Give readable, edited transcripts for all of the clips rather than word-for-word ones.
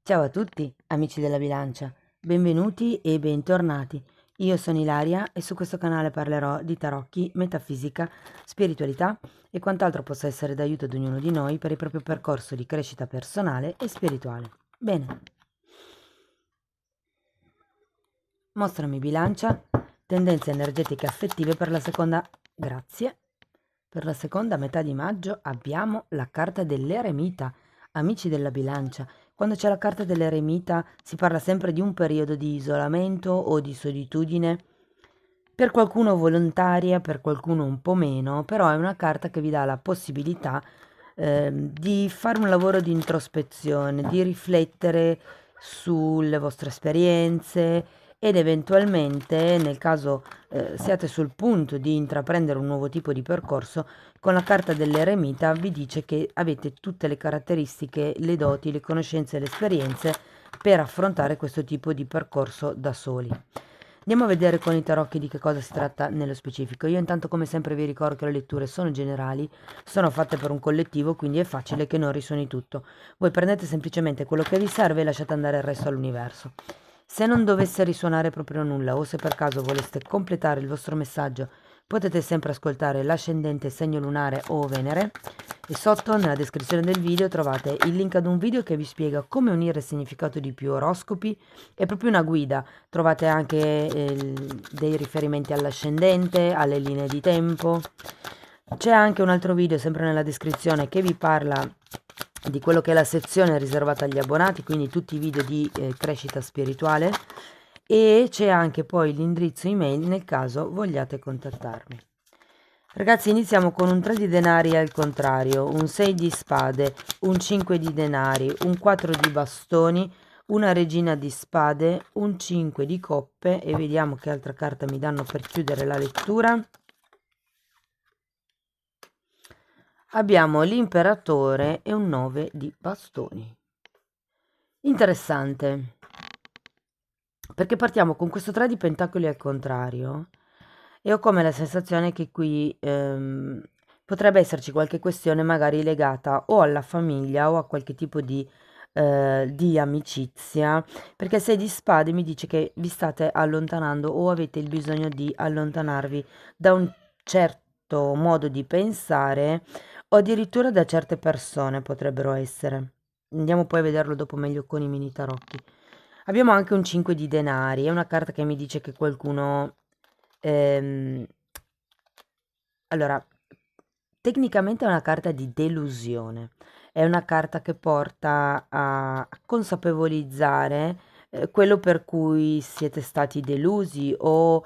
Ciao a tutti, amici della bilancia, benvenuti e bentornati. Io sono Ilaria e su questo canale parlerò di tarocchi, metafisica, spiritualità e quant'altro possa essere d'aiuto ad ognuno di noi per il proprio percorso di crescita personale e spirituale. Bene, mostrami bilancia, tendenze energetiche affettive per la seconda... Grazie. Per la seconda metà di maggio abbiamo la carta dell'eremita, amici della bilancia. Quando c'è la carta dell'eremita si parla sempre di un periodo di isolamento o di solitudine, per qualcuno volontaria, per qualcuno un po' meno, però è una carta che vi dà la possibilità di fare un lavoro di introspezione, di riflettere sulle vostre esperienze ed eventualmente, nel caso siate sul punto di intraprendere un nuovo tipo di percorso, con la carta dell'eremita vi dice che avete tutte le caratteristiche, le doti, le conoscenze e le esperienze per affrontare questo tipo di percorso da soli. Andiamo a vedere con i tarocchi di che cosa si tratta nello specifico. Io intanto come sempre vi ricordo che le letture sono generali, sono fatte per un collettivo, quindi è facile che non risuoni tutto. Voi prendete semplicemente quello che vi serve e lasciate andare il resto all'universo. Se non dovesse risuonare proprio nulla o se per caso voleste completare il vostro messaggio, potete sempre ascoltare l'ascendente, segno lunare o Venere e sotto nella descrizione del video trovate il link ad un video che vi spiega come unire il significato di più oroscopi. È proprio una guida, trovate anche dei riferimenti all'ascendente, alle linee di tempo. C'è anche un altro video sempre nella descrizione che vi parla di quello che è la sezione riservata agli abbonati, quindi tutti i video di crescita spirituale, e c'è anche poi l'indirizzo email nel caso vogliate contattarmi. Ragazzi, iniziamo con un 3 di denari al contrario, un 6 di spade, un 5 di denari, un 4 di bastoni, una regina di spade, un 5 di coppe e vediamo che altra carta mi danno per chiudere la lettura. Abbiamo l'imperatore e un 9 di bastoni. Interessante, perché partiamo con questo 3 di pentacoli al contrario e ho come la sensazione che qui potrebbe esserci qualche questione magari legata o alla famiglia o a qualche tipo di amicizia, perché il 6 di spade mi dice che vi state allontanando o avete il bisogno di allontanarvi da un certo modo di pensare o addirittura da certe persone potrebbero essere. Andiamo poi a vederlo dopo meglio con i mini tarocchi. Abbiamo anche un 5 di denari, è una carta che mi dice che qualcuno... ehm, allora, tecnicamente è una carta di delusione, è una carta che porta a consapevolizzare quello per cui siete stati delusi o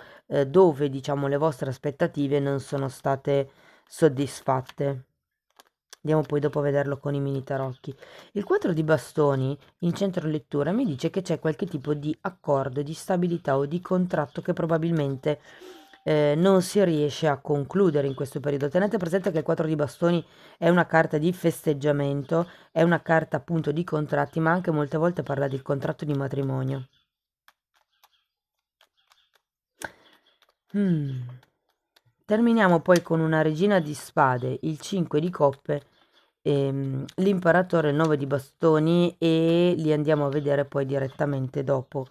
dove, diciamo, le vostre aspettative non sono state soddisfatte. Andiamo poi dopo a vederlo con i mini tarocchi. Il 4 di bastoni in centro lettura mi dice che c'è qualche tipo di accordo, di stabilità o di contratto che probabilmente non si riesce a concludere in questo periodo. Tenete presente che il 4 di bastoni è una carta di festeggiamento, è una carta appunto di contratti, ma anche molte volte parla del contratto di matrimonio. Mm. Terminiamo poi con una regina di spade, il 5 di coppe, l'imperatore, il 9 di bastoni e li andiamo a vedere poi direttamente dopo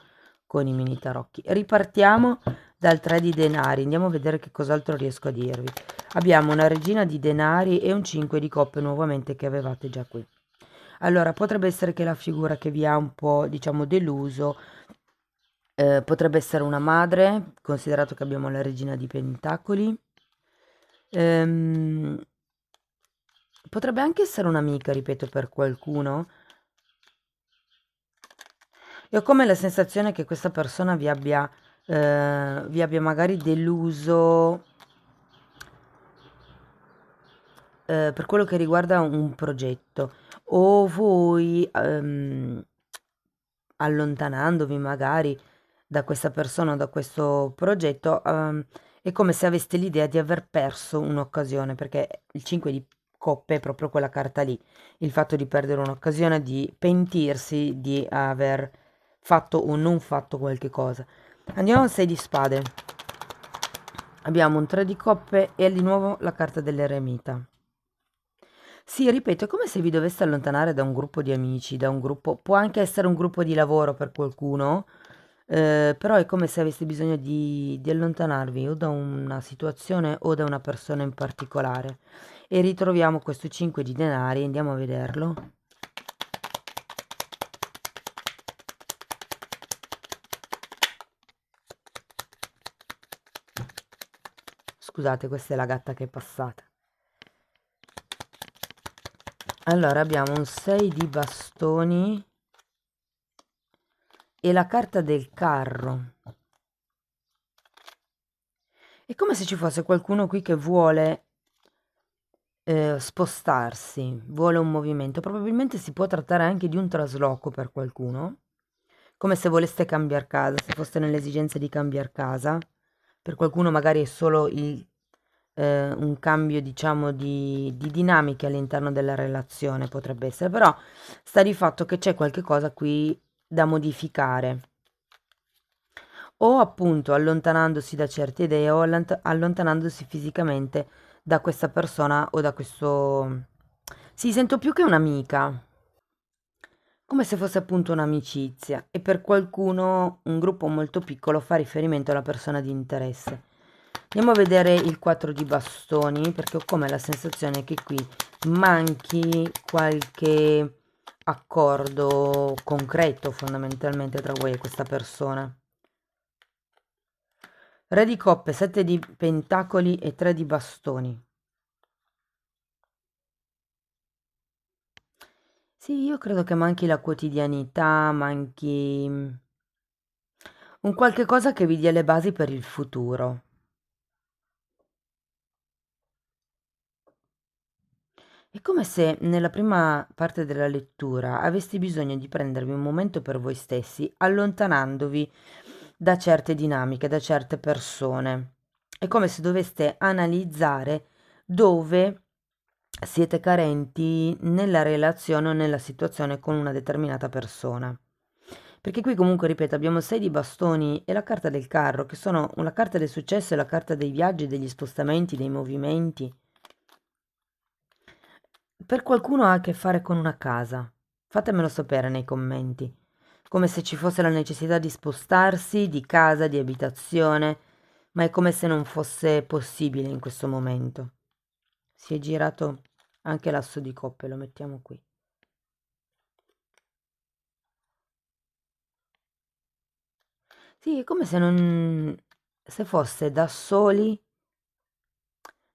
con i mini tarocchi. Ripartiamo dal 3 di denari, andiamo a vedere che cos'altro riesco a dirvi. Abbiamo una regina di denari e un 5 di coppe nuovamente che avevate già qui. Allora, potrebbe essere che la figura che vi ha un po', diciamo, deluso potrebbe essere una madre, considerato che abbiamo la regina di pentacoli. Ehm, Potrebbe anche essere un'amica, ripeto, per qualcuno. E ho come la sensazione che questa persona vi abbia magari deluso per quello che riguarda un progetto. O voi, allontanandovi magari da questa persona o da questo progetto, è come se aveste l'idea di aver perso un'occasione, perché il 5 di coppe è proprio quella carta lì, il fatto di perdere un'occasione, di pentirsi di aver fatto o non fatto qualche cosa. Andiamo al 6 di spade. Abbiamo un 3 di coppe e di nuovo la carta dell'eremita. Sì, ripeto, è come se vi doveste allontanare da un gruppo di amici, da un gruppo, può anche essere un gruppo di lavoro per qualcuno, però è come se aveste bisogno di allontanarvi o da una situazione o da una persona in particolare. E ritroviamo questo 5 di denari, andiamo a vederlo. Scusate, questa è la gatta che è passata. Allora abbiamo un 6 di bastoni e la carta del carro. È come se ci fosse qualcuno qui che vuole spostarsi, vuole un movimento. Probabilmente si può trattare anche di un trasloco per qualcuno, come se voleste cambiare casa, se foste nell'esigenza di cambiare casa. Per qualcuno magari è solo un cambio, diciamo, di dinamiche all'interno della relazione, potrebbe essere, però sta di fatto che c'è qualche cosa qui da modificare. O appunto allontanandosi da certe idee o allontanandosi fisicamente da questa persona o da questo... Sì, sento più che un'amica, come se fosse appunto un'amicizia e per qualcuno un gruppo molto piccolo fa riferimento alla persona di interesse. Andiamo a vedere il 4 di bastoni perché ho come la sensazione che qui manchi qualche accordo concreto fondamentalmente tra voi e questa persona. Re di coppe, 7 di pentacoli e 3 di bastoni. Sì, io credo che manchi la quotidianità, manchi un qualche cosa che vi dia le basi per il futuro. È come se nella prima parte della lettura aveste bisogno di prendervi un momento per voi stessi, allontanandovi da certe dinamiche, da certe persone. È come se doveste analizzare dove siete carenti nella relazione o nella situazione con una determinata persona. Perché qui comunque, ripeto, abbiamo 6 di bastoni e la carta del carro, che sono una carta del successo e la carta dei viaggi, degli spostamenti, dei movimenti. Per qualcuno ha a che fare con una casa. Fatemelo sapere nei commenti. Come se ci fosse la necessità di spostarsi, di casa, di abitazione, ma è come se non fosse possibile in questo momento. Si è girato anche l'asso di coppe, lo mettiamo qui. Sì, è come se non... se fosse da soli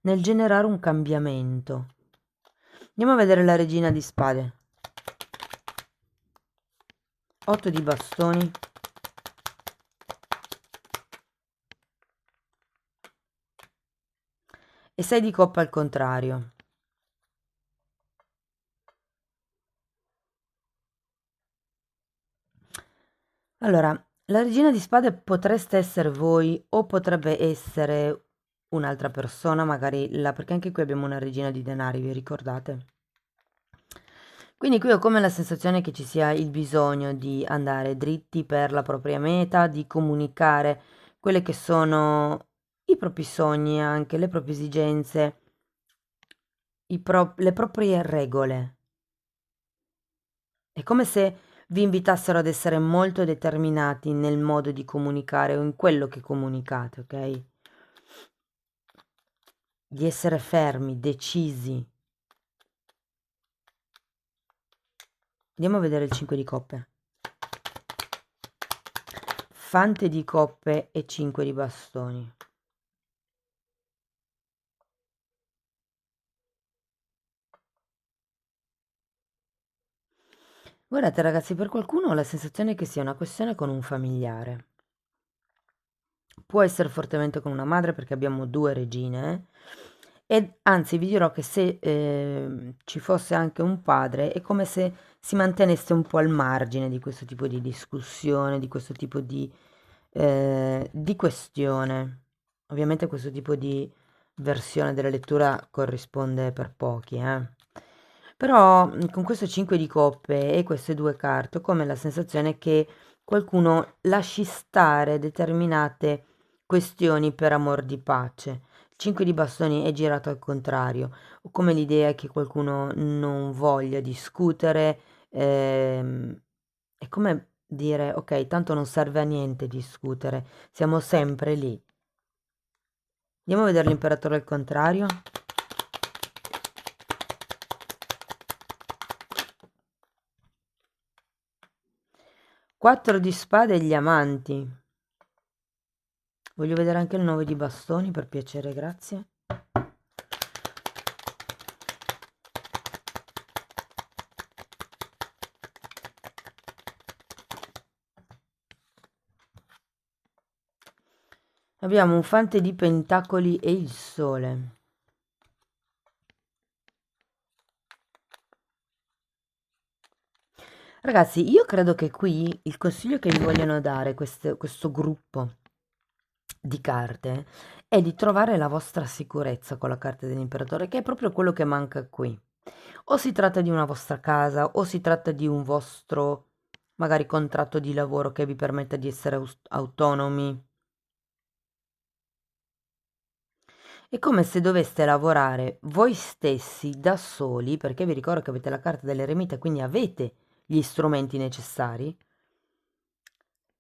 nel generare un cambiamento. Andiamo a vedere la regina di spade. 8 di bastoni. E 6 di coppa al contrario. Allora, la regina di spade potreste essere voi o potrebbe essere un'altra persona, magari la, perché anche qui abbiamo una regina di denari, vi ricordate? Quindi qui ho come la sensazione che ci sia il bisogno di andare dritti per la propria meta, di comunicare quelle che sono i propri sogni, anche le proprie esigenze, le proprie regole. È come se vi invitassero ad essere molto determinati nel modo di comunicare o in quello che comunicate, ok? Di essere fermi, decisi. Andiamo a vedere il 5 di coppe. Fante di coppe e 5 di bastoni. Guardate ragazzi, per qualcuno ho la sensazione che sia una questione con un familiare. Può essere fortemente con una madre perché abbiamo due regine. E anzi vi dirò che se ci fosse anche un padre è come se si mantenesse un po' al margine di questo tipo di discussione, di questo tipo di questione. Ovviamente questo tipo di versione della lettura corrisponde per pochi, eh. Però con questo 5 di coppe e queste due carte ho come la sensazione che qualcuno lasci stare determinate questioni per amor di pace. Il 5 di bastoni è girato al contrario, o come l'idea che qualcuno non voglia discutere, è come dire, ok, tanto non serve a niente discutere, siamo sempre lì. Andiamo a vedere l'imperatore al contrario. 4 di spade e gli amanti. Voglio vedere anche il 9 di bastoni, per piacere, grazie. Abbiamo un fante di pentacoli e il sole. Ragazzi, io credo che qui il consiglio che vi vogliono dare questo gruppo di carte è di trovare la vostra sicurezza con la carta dell'imperatore, che è proprio quello che manca qui. O si tratta di una vostra casa, o si tratta di un vostro magari contratto di lavoro che vi permetta di essere autonomi. È come se doveste lavorare voi stessi da soli, perché vi ricordo che avete la carta dell'eremita, quindi avete gli strumenti necessari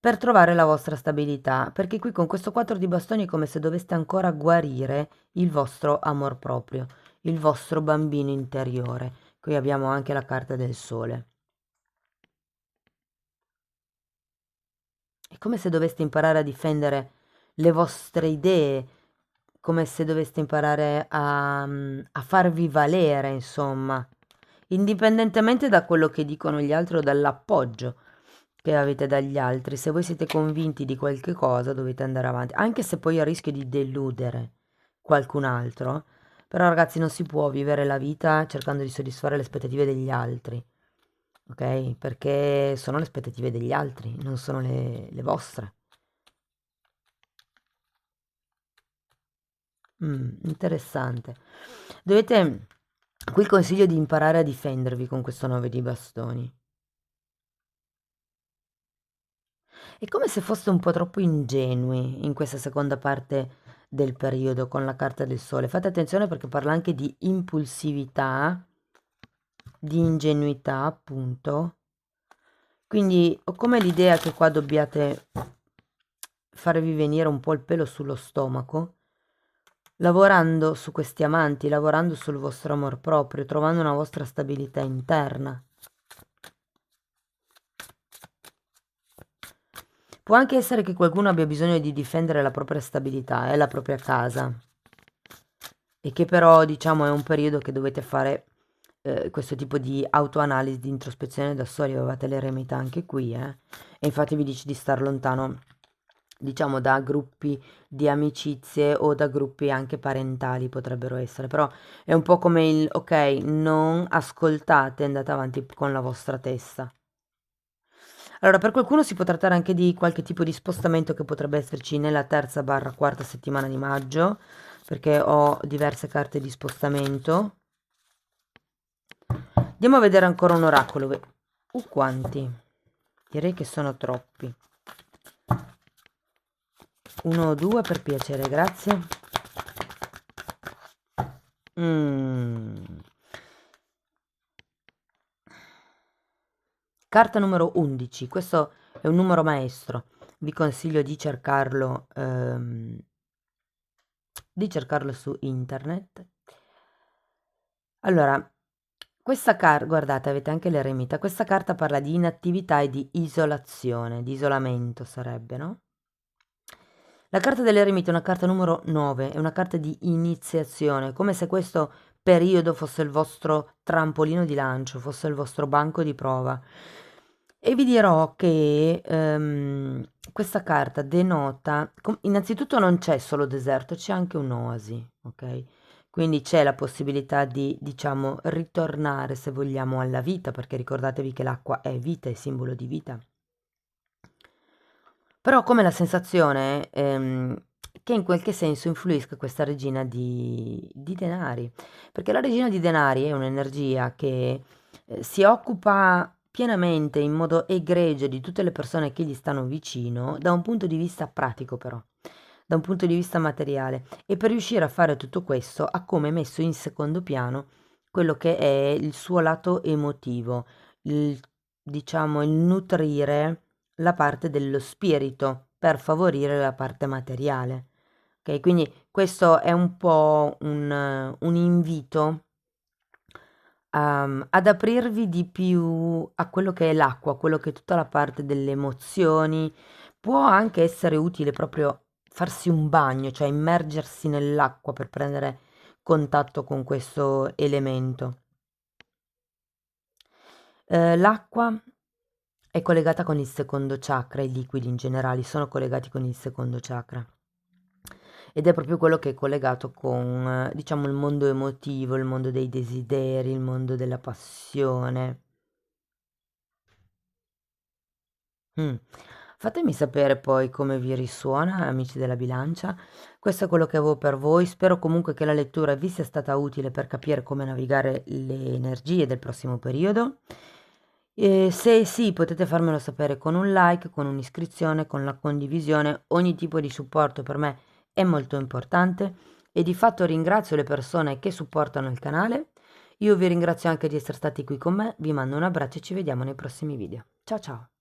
per trovare la vostra stabilità, perché qui con questo 4 di bastoni è come se doveste ancora guarire il vostro amor proprio, il vostro bambino interiore. Qui abbiamo anche la carta del sole. È come se doveste imparare a difendere le vostre idee, come se doveste imparare a farvi valere, insomma, indipendentemente da quello che dicono gli altri o dall'appoggio che avete dagli altri. Se voi siete convinti di qualche cosa, dovete andare avanti, anche se poi a rischio di deludere qualcun altro. Però, ragazzi, non si può vivere la vita cercando di soddisfare le aspettative degli altri, ok? Perché sono le aspettative degli altri, non sono le vostre. Interessante. Dovete, qui il consiglio di imparare a difendervi con questo 9 di bastoni. È come se foste un po' troppo ingenui in questa seconda parte del periodo con la carta del sole. Fate attenzione perché parla anche di impulsività, di ingenuità, appunto. Quindi ho come l'idea che qua dobbiate farvi venire un po' il pelo sullo stomaco, lavorando su questi amanti, lavorando sul vostro amor proprio, trovando una vostra stabilità interna. Può anche essere che qualcuno abbia bisogno di difendere la propria stabilità e la propria casa, e che però, diciamo, è un periodo che dovete fare questo tipo di autoanalisi, di introspezione da soli. Avevate l'eremita anche qui, e infatti vi dice di star lontano, diciamo, da gruppi di amicizie o da gruppi anche parentali potrebbero essere, però è un po' come il ok, non ascoltate, andate avanti con la vostra testa. Allora, per qualcuno si può trattare anche di qualche tipo di spostamento che potrebbe esserci nella terza barra quarta settimana di maggio, perché ho diverse carte di spostamento. Andiamo a vedere ancora un oracolo. Quanti? Direi che sono troppi. Uno o due per piacere, grazie. Carta numero 11, questo è un numero maestro, vi consiglio di cercarlo su internet. Allora, questa carta, guardate, avete anche l'eremita, questa carta parla di inattività e di isolazione, di isolamento sarebbe, no? La carta dell'eremita è una carta numero 9, è una carta di iniziazione, come se questo periodo fosse il vostro trampolino di lancio, fosse il vostro banco di prova. E vi dirò che questa carta denota, innanzitutto non c'è solo deserto, c'è anche un'oasi, ok? Quindi c'è la possibilità di, diciamo, ritornare, se vogliamo, alla vita, perché ricordatevi che l'acqua è vita, è simbolo di vita. Però ho come la sensazione che in qualche senso influisca questa regina di denari, perché la regina di denari è un'energia che si occupa pienamente, in modo egregio, di tutte le persone che gli stanno vicino, da un punto di vista pratico però. da un punto di vista materiale, e per riuscire a fare tutto questo ha come messo in secondo piano quello che è il suo lato emotivo, il, diciamo, il nutrire la parte dello spirito per favorire la parte materiale. Ok, quindi questo è un po' un invito ad aprirvi di più a quello che è l'acqua, quello che è tutta la parte delle emozioni. Può anche essere utile proprio farsi un bagno, cioè immergersi nell'acqua per prendere contatto con questo elemento. L'acqua è collegata con il secondo chakra, i liquidi in generale sono collegati con il secondo chakra. Ed è proprio quello che è collegato con, diciamo, il mondo emotivo, il mondo dei desideri, il mondo della passione. Mm. Fatemi sapere poi come vi risuona, amici della bilancia. Questo è quello che avevo per voi. Spero comunque che la lettura vi sia stata utile per capire come navigare le energie del prossimo periodo. E se sì, potete farmelo sapere con un like, con un'iscrizione, con la condivisione. Ogni tipo di supporto per me è molto importante e di fatto ringrazio le persone che supportano il canale. Io vi ringrazio anche di essere stati qui con me, vi mando un abbraccio e ci vediamo nei prossimi video. Ciao ciao!